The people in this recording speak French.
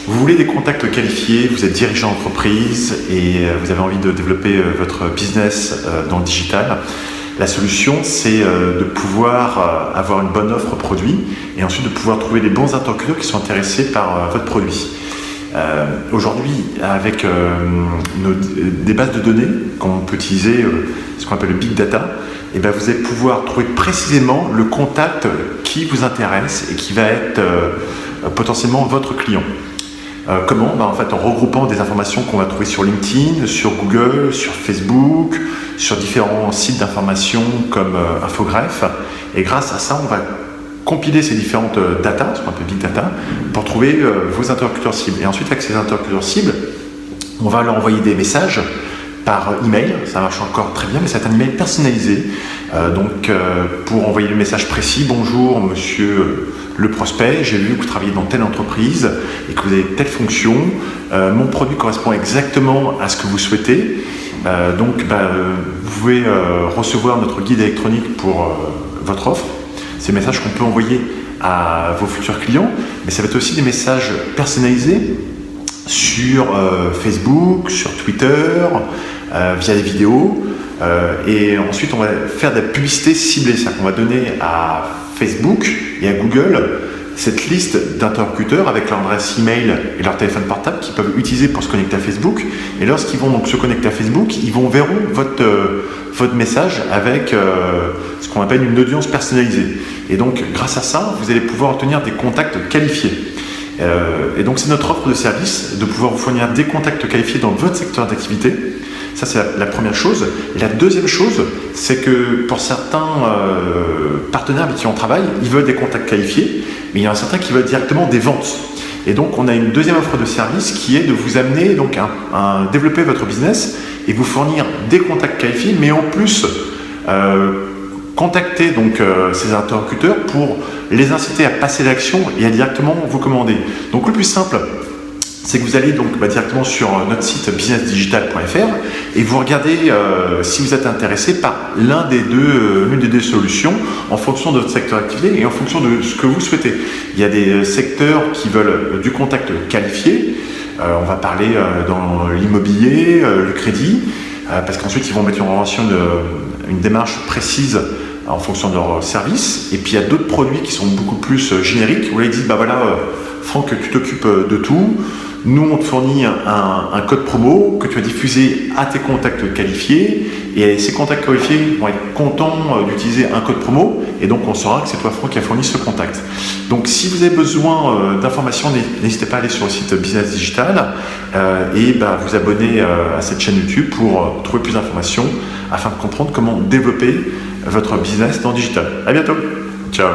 Vous voulez des contacts qualifiés, vous êtes dirigeant d'entreprise et vous avez envie de développer votre business dans le digital. La solution, c'est de pouvoir avoir une bonne offre produit et ensuite de pouvoir trouver les bons interlocuteurs qui sont intéressés par votre produit. Aujourd'hui, avec des bases de données, qu'on peut utiliser ce qu'on appelle le big data, et bien vous allez pouvoir trouver précisément le contact qui vous intéresse et qui va être potentiellement votre client. Comment ? En fait, en regroupant des informations qu'on va trouver sur LinkedIn, sur Google, sur Facebook, sur différents sites d'information comme Infogreffe. Et grâce à ça, on va compiler ces différentes data, ce qu'on appelle big data, pour trouver vos interlocuteurs cibles. Et ensuite, avec ces interlocuteurs cibles, on va leur envoyer des messages par email. Ça marche encore très bien, mais c'est un email personnalisé. Pour envoyer le message précis, bonjour monsieur le prospect, j'ai vu que vous travaillez dans telle entreprise et que vous avez telle fonction. Mon produit correspond exactement à ce que vous souhaitez. Vous pouvez recevoir notre guide électronique pour votre offre. C'est des messages qu'on peut envoyer à vos futurs clients, mais ça va être aussi des messages personnalisés sur Facebook, sur Twitter, via des vidéos. Et ensuite, on va faire de la publicité ciblée. C'est-à-dire qu'on va donner à Facebook et à Google cette liste d'interlocuteurs avec leur adresse email et leur téléphone portable qu'ils peuvent utiliser pour se connecter à Facebook. Et lorsqu'ils vont donc se connecter à Facebook, ils verront votre message avec ce qu'on appelle une audience personnalisée. Et donc, grâce à ça, vous allez pouvoir obtenir des contacts qualifiés. Et donc, c'est notre offre de service de pouvoir vous fournir des contacts qualifiés dans votre secteur d'activité. Ça, c'est la première chose. Et la deuxième chose, c'est que pour certains partenaires avec qui on travaille, ils veulent des contacts qualifiés, mais il y en a certains qui veulent directement des ventes. Et donc, on a une deuxième offre de service qui est de vous amener donc, à développer votre business et vous fournir des contacts qualifiés, mais en plus, contacter donc, ces interlocuteurs pour les inciter à passer l'action et à directement vous commander. Donc, le plus simple, c'est que vous allez donc directement sur notre site businessdigital.fr et vous regardez si vous êtes intéressé par l'une des deux solutions en fonction de votre secteur d'activité et en fonction de ce que vous souhaitez. Il y a des secteurs qui veulent du contact qualifié. On va parler dans l'immobilier, le crédit, parce qu'ensuite ils vont mettre en relation une démarche précise en fonction de leur service. Et puis il y a d'autres produits qui sont beaucoup plus génériques où là ils disent Franck, tu t'occupes de tout. Nous, on te fournit un code promo que tu vas diffuser à tes contacts qualifiés et ces contacts qualifiés vont être contents d'utiliser un code promo et donc on saura que c'est toi, Franck, qui a fourni ce contact. Donc, si vous avez besoin d'informations, n'hésitez pas à aller sur le site Business Digital et vous abonner à cette chaîne YouTube pour trouver plus d'informations afin de comprendre comment développer votre business dans le digital. À bientôt. Ciao.